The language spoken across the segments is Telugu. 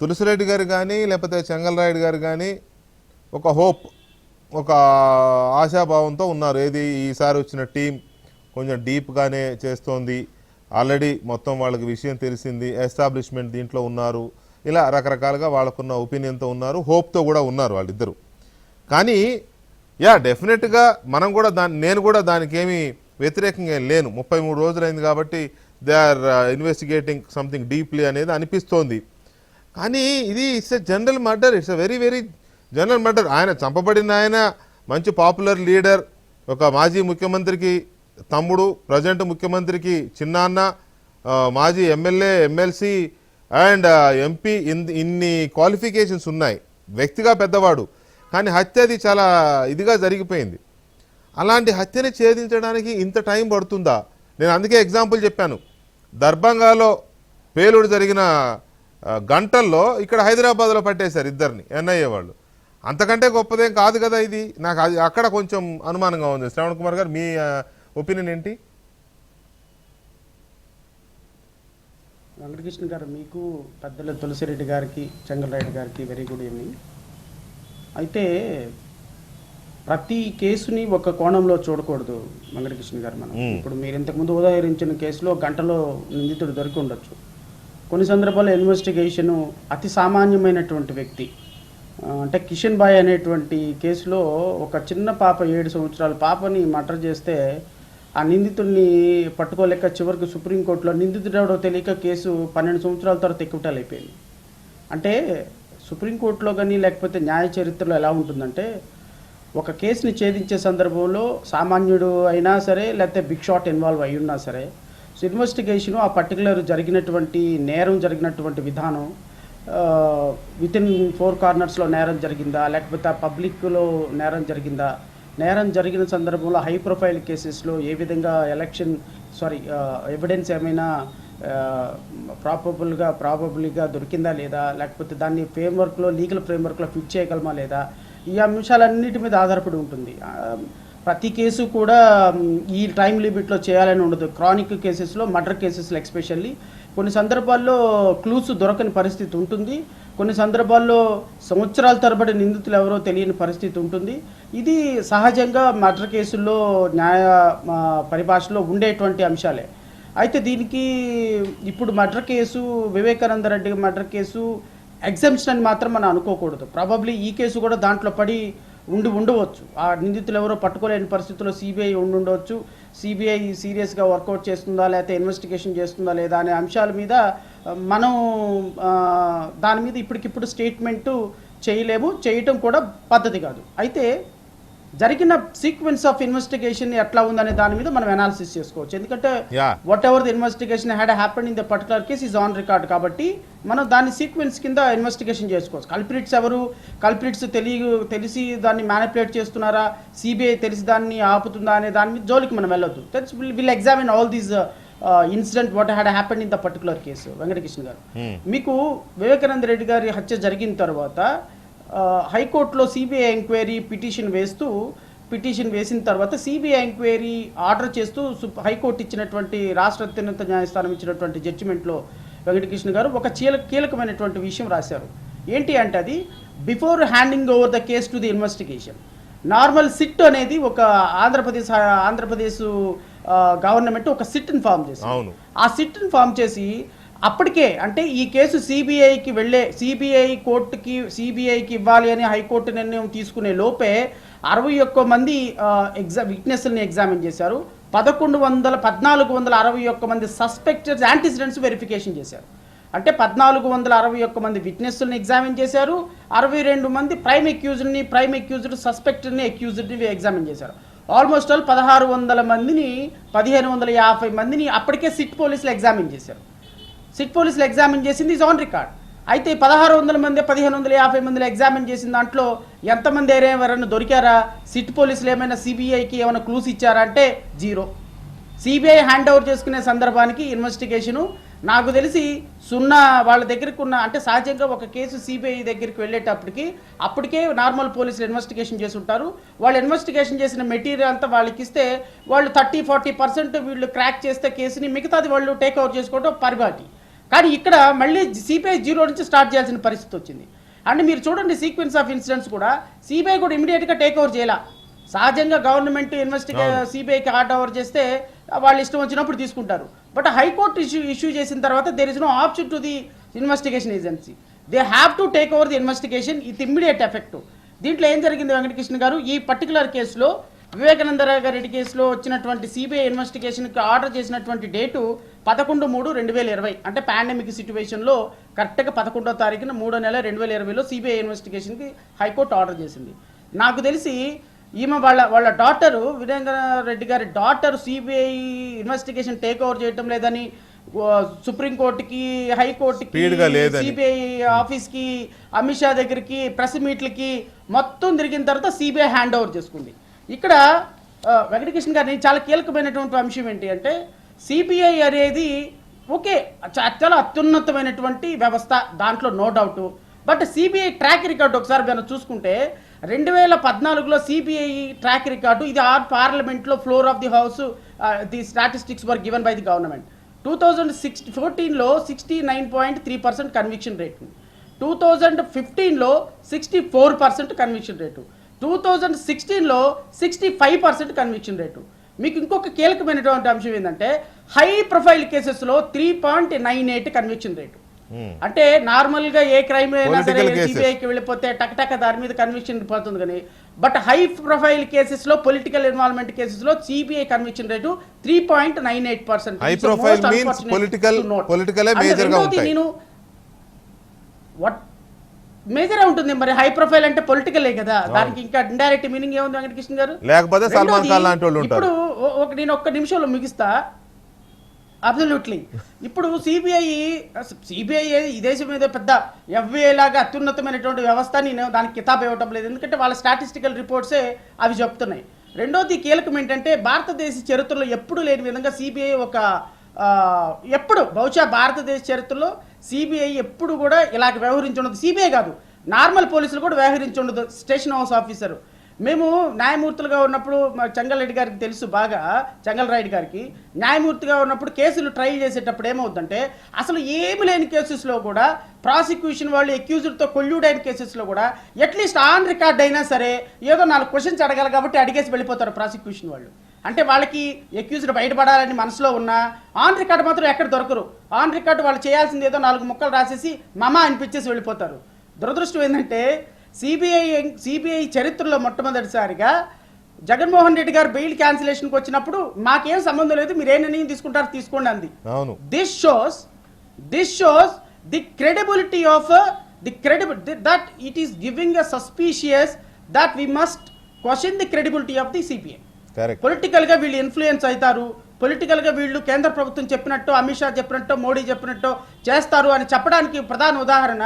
తులసిరెడ్డి గారు కానీ లేకపోతే చెంగల్రాయుడు గారు కానీ ఒక హోప్, ఒక ఆశాభావంతో ఉన్నారు. ఏది ఈసారి వచ్చిన టీం కొంచెం డీప్గానే చేస్తోంది, ఆల్రెడీ మొత్తం వాళ్ళకి విషయం తెలిసింది, ఎస్టాబ్లిష్మెంట్ దీంట్లో ఉన్నారు, ఇలా రకరకాలుగా వాళ్ళకున్న ఒపీనియన్తో ఉన్నారు, హోప్తో కూడా ఉన్నారు వాళ్ళిద్దరు. కానీ డెఫినెట్గా మనం కూడా నేను కూడా దానికి ఏమీ వ్యతిరేకంగా లేను. 33 రోజులైంది కాబట్టి they are investigating something deeply అనేది అనిపిస్తోంది. కానీ ఇది it's a general murder, it's a very very general murder. ఆయన చంపబడిన ఆయన మంచి పాపులర్ లీడర్, ఒక మాజీ ముఖ్యమంత్రికి తమ్ముడు, ప్రజెంట్ ముఖ్యమంత్రికి చిన్నాన్న, మాజీ ఎమ్మెల్యే, ఎమ్మెల్సీ అండ్ ఎంపీ, ఇన్ని క్వాలిఫికేషన్స్ ఉన్నాయి, వ్యక్తిగా పెద్దవాడు. కానీ హత్య అది చాలా ఇదిగా జరిగిపోయింది. అలాంటి హత్యని ఛేదించడానికి ఇంత టైం పడుతుందా? నేను అందుకే ఎగ్జాంపుల్ చెప్పాను. దర్భంగాలో పేలుడు జరిగిన గంటల్లో ఇక్కడ హైదరాబాద్లో పట్టేశారు ఇద్దరిని ఎన్ఐఏ వాళ్ళు. అంతకంటే గొప్పదేం కాదు కదా ఇది. నాకు అది అక్కడ కొంచెం అనుమానంగా ఉంది. శ్రవణ్ కుమార్ గారు, మీ ఒపీనియన్ ఏంటి? వెంకటకృష్ణ గారు, మీకు పెద్దలు తులసిరెడ్డి గారికి, చెంగల్రాయుడు గారికి వెరీ గుడ్ ఈవినింగ్. అయితే ప్రతి కేసుని ఒక కోణంలో చూడకూడదు వెంకటకృష్ణ గారు. మనం ఇప్పుడు మీరు ఇంతకుముందు ఉదాహరించిన కేసులో గంటలో నిందితుడు దొరికి ఉండొచ్చు. కొన్ని సందర్భాల్లో ఇన్వెస్టిగేషను అతి సామాన్యమైనటువంటి వ్యక్తి, అంటే కిషన్ బాయ్ అనేటువంటి కేసులో ఒక చిన్న పాప, 7 సంవత్సరాల పాపని మర్డర్ చేస్తే ఆ నిందితుడిని పట్టుకోలేక చివరికి సుప్రీంకోర్టులో నిందితుడు ఎవడో తెలియక కేసు 12 సంవత్సరాల తర్వాత ఎక్విటల్ అయిపోయింది. అంటే సుప్రీంకోర్టులో కానీ లేకపోతే న్యాయ చరిత్రలో ఎలా ఉంటుందంటే, ఒక కేసుని ఛేదించే సందర్భంలో సామాన్యుడు అయినా సరే లేకపోతే బిగ్ షాట్ ఇన్వాల్వ్ అయి ఉన్నా సరే, సో ఇన్వెస్టిగేషను ఆ పర్టికులర్ జరిగినటువంటి నేరం జరిగినటువంటి విధానం, వితిన్ 4 కార్నర్స్లో నేరం జరిగిందా, లేకపోతే ఆ పబ్లిక్లో నేరం జరిగిందా, నేరం జరిగిన సందర్భంలో హై ప్రొఫైల్ కేసెస్లో ఏ విధంగా ఎవిడెన్స్ ఏమైనా ప్రాబబుల్గా దొరికిందా లేదా, లేకపోతే దాన్ని లీగల్ ఫ్రేమ్వర్క్లో ఫిట్ చేయగలమా లేదా, ఈ అంశాలన్నిటి మీద ఆధారపడి ఉంటుంది. ప్రతి కేసు కూడా ఈ టైం లిమిట్లో చేయాలని ఉండదు. క్రానిక్ కేసెస్లో, మర్డర్ కేసెస్లో ఎస్పెషల్లీ కొన్ని సందర్భాల్లో క్లూస్ దొరకని పరిస్థితి ఉంటుంది. కొన్ని సందర్భాల్లో సంవత్సరాల తరబడి నిందితులు ఎవరో తెలియని పరిస్థితి ఉంటుంది. ఇది సహజంగా మర్డర్ కేసుల్లో న్యాయ పరిభాషలో ఉండేటువంటి అంశాలే. అయితే దీనికి ఇప్పుడు murder case, Vivekananda Reddy murder case exemption అని మాత్రం మనం అనుకోకూడదు. ప్రాబబ్లీ ఈ కేసు కూడా దాంట్లో పడి ఉండవచ్చు. ఆ నిందితులు ఎవరో పట్టుకోలేని పరిస్థితుల్లో సిబిఐ ఉండవచ్చు. సిబిఐ సీరియస్గా వర్కౌట్ చేస్తుందా లేకపోతే ఇన్వెస్టిగేషన్ చేస్తుందా లేదా అనే అంశాల మీద మనం దాని మీద ఇప్పటికిప్పుడు స్టేట్మెంటు చేయలేము, చేయటం కూడా పద్ధతి కాదు. అయితే జరిగిన సీక్వెన్స్ ఆఫ్ ఇన్వెస్టిగేషన్ ఎట్లా ఉందనే దాని మీద మనం అనాలిసిస్ చేసుకోవచ్చు. ఎందుకంటే what ever the investigation had happened in the particular case is on record. కాబట్టి మనం దాన్ని సీక్వెన్స్ కింద ఇన్వెస్టిగేషన్ చేసుకోవచ్చు. కల్ప్రిట్స్ ఎవరు, కల్ప్రిట్స్ తెలిసి దాన్ని మ్యానిపులేట్ చేస్తున్నారా, సిబిఐ తెలిసి దాన్ని ఆపుతుందా అనే దాని మీద జోలికి మనం వెళ్ళొద్దు. That's will examine all these incident what had happened in the particular case. Venkatakrishna గారు, మీకు వివేకానంద రెడ్డి గారి హత్య జరిగిన తర్వాత హైకోర్టులో సిబిఐ ఎంక్వైరీ పిటిషన్ వేసిన తర్వాత సిబిఐ ఎంక్వైరీ ఆర్డర్ చేస్తూ హైకోర్టు ఇచ్చినటువంటి రాష్ట్ర అత్యున్నత న్యాయస్థానం ఇచ్చినటువంటి జడ్జిమెంట్లో వెంకటకృష్ణ గారు ఒక కీలకమైనటువంటి విషయం రాశారు. ఏంటి అంటే, అది before handing over the case to the investigation, normal SIT అనేది ఒక ఆంధ్రప్రదేశ్ గవర్నమెంట్ ఒక సిట్ని ఫామ్ చేసి, ఆ సిట్ని ఫామ్ చేసి అప్పటికే, అంటే ఈ కేసు సిబిఐకి ఇవ్వాలి అని హైకోర్టు నిర్ణయం తీసుకునే లోపే 61 మంది విట్నెస్ని ఎగ్జామిన్ చేశారు. 1461 మంది సస్పెక్టెడ్ యాంటిసిడెంట్స్ వెరిఫికేషన్ చేశారు. అంటే 1461 మంది విట్నెస్ని ఎగ్జామిన్ చేశారు. 62 మంది ప్రైమ్ అక్యూజ్డ్, సస్పెక్టెడ్ని, అక్యూజ్డ్ని ఎగ్జామిన్ చేశారు. ఆల్మోస్ట్ ఆల్ 1600 మందిని, 1550 మందిని అప్పటికే సిట్ పోలీసులు ఎగ్జామిన్ చేశారు. సిట్ పోలీసులు ఎగ్జామిన్ చేసింది ఈజ్ ఆన్ రికార్డ్. అయితే 1600 మంది, 1550 మందిని ఎగ్జామిన్ చేసిన దాంట్లో ఎంతమంది ఎవరైనా దొరికారా, సిట్ పోలీసులు ఏమైనా సిబిఐకి ఏమైనా క్లూస్ ఇచ్చారా అంటే 0. సిబిఐ హ్యాండ్ ఓవర్ చేసుకునే సందర్భానికి ఇన్వెస్టిగేషను నాకు తెలిసి 0 వాళ్ళ దగ్గరికి ఉన్న, అంటే సహజంగా ఒక కేసు సిబిఐ దగ్గరికి వెళ్ళేటప్పటికి అప్పటికే నార్మల్ పోలీసులు ఇన్వెస్టిగేషన్ చేసి ఉంటారు. వాళ్ళు ఇన్వెస్టిగేషన్ చేసిన మెటీరియల్ అంతా వాళ్ళకి ఇస్తే వాళ్ళు 30-40% వీళ్ళు క్రాక్ చేస్తే కేసుని, మిగతాది వాళ్ళు టేక్ ఓవర్ చేసుకోవడం పరిపాటి. కానీ ఇక్కడ మళ్ళీ సిబిఐ జీరో నుంచి స్టార్ట్ చేయాల్సిన పరిస్థితి వచ్చింది. అంటే మీరు చూడండి సీక్వెన్స్ ఆఫ్ ఇన్సిడెంట్స్ కూడా సిబిఐ కూడా ఇమీడియట్గా టేక్ ఓవర్ చేయాల. సహజంగా గవర్నమెంట్ సిబిఐకి హార్డ్ ఓవర్ చేస్తే వాళ్ళు ఇష్టం వచ్చినప్పుడు తీసుకుంటారు. బట్ హైకోర్టు ఇష్యూ చేసిన తర్వాత there is no option to the investigation agency. They have to take over the investigation with immediate effect. దీంట్లో ఏం జరిగింది వెంకటకృష్ణ గారు, ఈ పర్టికులర్ కేసులో వివేకానంద రెడ్డి కేసులో వచ్చినటువంటి సిబిఐ ఇన్వెస్టిగేషన్కి ఆర్డర్ చేసినటువంటి డేటు 11/3/2020. అంటే పాండమిక్ సిచ్యువేషన్లో కరెక్ట్గా 11వ తారీఖున 3వ నెల 2020లో సిబిఐ ఇన్వెస్టిగేషన్కి హైకోర్టు ఆర్డర్ చేసింది. నాకు తెలిసి ఈమె వాళ్ళ డాటరు వీరేంద్ర రెడ్డి గారి daughter CBI investigation take over చేయటం లేదని సుప్రీంకోర్టుకి, హైకోర్టుకి, సిబిఐ ఆఫీస్కి, అమిత్ షా దగ్గరికి, ప్రెస్ మీట్లకి మొత్తం తిరిగిన తర్వాత సిబిఐ హ్యాండ్ ఓవర్ చేసుకుంది. ఇక్కడ వెంకటకృష్ణ గారిని చాలా కీలకమైనటువంటి అంశం ఏంటి అంటే సిబిఐ అనేది ఓకే చాలా అత్యున్నతమైనటువంటి వ్యవస్థ, దాంట్లో no doubt. But CBI track record ఒకసారి మనం చూసుకుంటే 2014లో సిబిఐ ట్రాక్ రికార్డు ఇది పార్లమెంట్లో floor of the house the statistics were given by the government. 2014లో 69.3% కన్విక్షన్ రేటు, 2015లో 64% కన్విక్షన్ రేటు, 2016లో 65% కన్విక్షన్ రేటు. మీకు ఇంకొక కీలకమైనటువంటి అంశం ఏంటంటే హై ప్రొఫైల్ కేసెస్లో 3.98 కన్విక్షన్ రేటు. అంటే నార్మల్గా ఏ క్రైమ్ అయినా సరే సిబిఐకి వెళ్ళిపోతే టక్ దాని మీద కన్విక్షన్ పోతుంది కానీ బట్ హై ప్రొఫైల్ కేసెస్లో పొలిటికల్ ఇన్వాల్వ్మెంట్ కేసెస్లో సిబిఐ కన్విక్షన్ రేటు 3.98%. నేను మేజరే ఉంటుంది మరి, హై ప్రొఫైల్ అంటే పొలిటికలే కదా, దానికి ఇంకా ఇండైరెక్ట్ మీనింగ్ ఏముంది వెంకటకృష్ణ గారు? లేకపోతే సల్మాన్ ఖాన్ లాంటి వాళ్ళు ఉంటారు. ఇప్పుడు నేను ఒక్క నిమిషంలో ముగిస్తా. అబ్సల్యూట్లీ. ఇప్పుడు సిబిఐ ఈ దేశం మీద పెద్ద ఎఫ్బిఐ లాగా అత్యున్నతమైనటువంటి వ్యవస్థ, నేను దానికి కితాబ్ ఇవ్వటం లేదు, ఎందుకంటే వాళ్ళ స్టాటిస్టికల్ రిపోర్ట్సే అవి చెప్తున్నాయి. రెండోది కీలకం ఏంటంటే భారతదేశ చరిత్రలో ఎప్పుడు లేని విధంగా సిబిఐ ఎప్పుడు బహుశా భారతదేశ చరిత్రలో సిబిఐ ఎప్పుడు కూడా ఇలాగ వ్యవహరించుండదు. సిబిఐ కాదు, నార్మల్ పోలీసులు కూడా వ్యవహరించుండదు. స్టేషన్ హౌస్ ఆఫీసరు మేము న్యాయమూర్తులుగా ఉన్నప్పుడు చెంగల్రెడ్డి గారికి తెలుసు బాగా, చెంగల్రాయుడు గారికి న్యాయమూర్తిగా ఉన్నప్పుడు కేసులు ట్రయల్ చేసేటప్పుడు ఏమవుతుందంటే అసలు ఏమి లేని కేసెస్లో కూడా ప్రాసిక్యూషన్ వాళ్ళు అక్యూజ్డ్తో కొల్యూడ్ అయిన కేసెస్లో కూడా అట్లీస్ట్ ఆన్ రికార్డ్ అయినా సరే ఏదో 4 క్వశ్చన్స్ అడగాలి కాబట్టి అడిగేసి వెళ్ళిపోతారు ప్రాసిక్యూషన్ వాళ్ళు. అంటే వాళ్ళకి అక్యూజ్డ్ బయటపడాలని మనసులో ఉన్నా ఆన్ రికార్డు మాత్రం ఎక్కడ దొరకరు. ఆన్ రికార్డు వాళ్ళు చేయాల్సింది ఏదో 4 ముక్కలు రాసేసి మమా అనిపించేసి వెళ్ళిపోతారు. దురదృష్టం ఏంటంటే సిబిఐ చరిత్రలో మొట్టమొదటిసారిగా జగన్మోహన్ రెడ్డి గారు బెయిల్ క్యాన్సిలేషన్కి వచ్చినప్పుడు మాకేం సంబంధం లేదు, మీరు ఏ నిర్ణయం తీసుకుంటారో తీసుకోండి అంది. This shows the credibility of that it is giving a suspicious that we must question the credibility of the CBI. Political గా వీళ్ళు ఇన్ఫ్లుయెన్స్ అవుతారు, పొలిటికల్ గా వీళ్ళు కేంద్ర ప్రభుత్వం చెప్పినట్టు, అమిత్ షా చెప్పినట్టు, మోడీ చెప్పినట్టు చేస్తారు అని చెప్పడానికి ప్రధాన ఉదాహరణ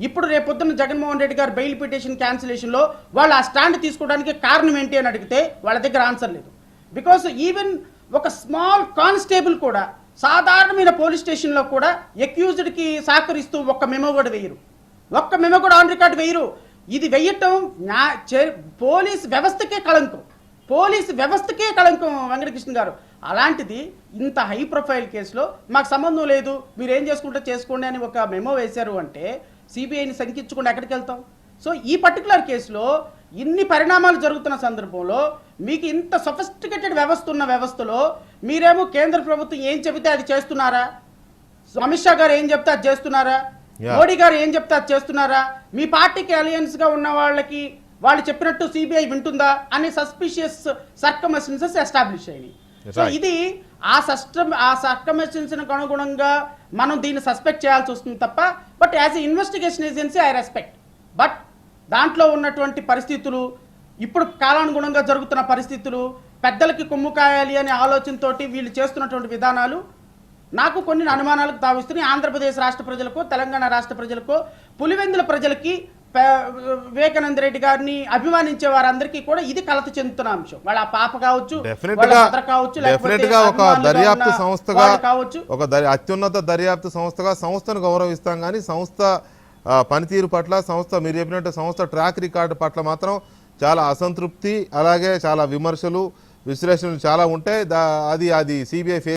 ఇప్పుడు రేపొద్దున జగన్మోహన్ రెడ్డి గారు బెయిల్ పిటిషన్ క్యాన్సిలేషన్లో వాళ్ళు ఆ స్టాండ్ తీసుకోవడానికి కారణం ఏంటి అని అడిగితే వాళ్ళ దగ్గర ఆన్సర్ లేదు. బికాస్ ఈవెన్ ఒక స్మాల్ కానిస్టేబుల్ కూడా సాధారణమైన పోలీస్ స్టేషన్లో కూడా అక్యూజ్డ్కి సహకరిస్తూ ఒక్క మెమో కూడా వేయరు, ఒక్క మెమో కూడా ఆన్ రికార్డ్ వేయరు. ఇది వెయ్యటం పోలీస్ వ్యవస్థకే కళంకం, పోలీసు వ్యవస్థకే కళంకం వెంకటకృష్ణ గారు. అలాంటిది ఇంత హై ప్రొఫైల్ కేసులో మాకు సంబంధం లేదు, మీరు ఏం చేసుకుంటే చేసుకోండి అని ఒక మెమో వేశారు అంటే సిబిఐని శంకించకుండా ఎక్కడికి వెళ్తాం? సో ఈ పర్టికులర్ కేసులో ఇన్ని పరిణామాలు జరుగుతున్న సందర్భంలో మీకు ఇంత సొఫిస్టికేటెడ్ వ్యవస్థ ఉన్న వ్యవస్థలో మీరేమో కేంద్ర ప్రభుత్వం ఏం చెబితే అది చేస్తున్నారా? అమిత్ షా గారు ఏం చెప్తే అది చేస్తున్నారా? మోడీ గారు ఏం చెప్తే అది చేస్తున్నారా? మీ పార్టీకి అలయన్స్గా ఉన్న వాళ్ళకి వాళ్ళు చెప్పినట్టు సిబిఐ వింటుందా అనే సస్పిషియస్ సర్కమ్స్టెన్సెస్ ఎస్టాబ్లిష్ అయ్యాయి. సో ఇది ఆ సర్కమ్స్టెన్స్కి అనుగుణంగా మనం దీన్ని సస్పెక్ట్ చేయాల్సి వస్తుంది తప్ప, but as a investigation agency I respect. But దాంట్లో ఉన్నటువంటి పరిస్థితులు, ఇప్పుడు కాలానుగుణంగా జరుగుతున్న పరిస్థితులు, పెద్దలకి కొమ్ము కాయాలి అనే ఆలోచనతోటి వీళ్ళు చేస్తున్నటువంటి విధానాలు నాకు కొన్ని అనుమానాలకు తావిస్తున్నాయి. ఆంధ్రప్రదేశ్ రాష్ట్ర ప్రజలకు, తెలంగాణ రాష్ట్ర ప్రజలకు, పులివెందుల ప్రజలకి, వివేకానంద రెడ్డి గారిని అభిమానించే వారందరికీ కూడా ఇది కలత చెందుతున్న అంశం. వాళ్ళ పాప కావచ్చు, ఒక దర్యాప్తు సంస్థగా కావచ్చు, ఒక అత్యున్నత దర్యాప్తు సంస్థగా సంస్థను గౌరవిస్తాం కానీ సంస్థ పనితీరు పట్ల, సంస్థ మీరు చెప్పినట్టు సంస్థ ట్రాక్ రికార్డు పట్ల మాత్రం చాలా అసంతృప్తి, అలాగే చాలా విమర్శలు, విశ్లేషణలు చాలా ఉంటాయి. అది సిబిఐ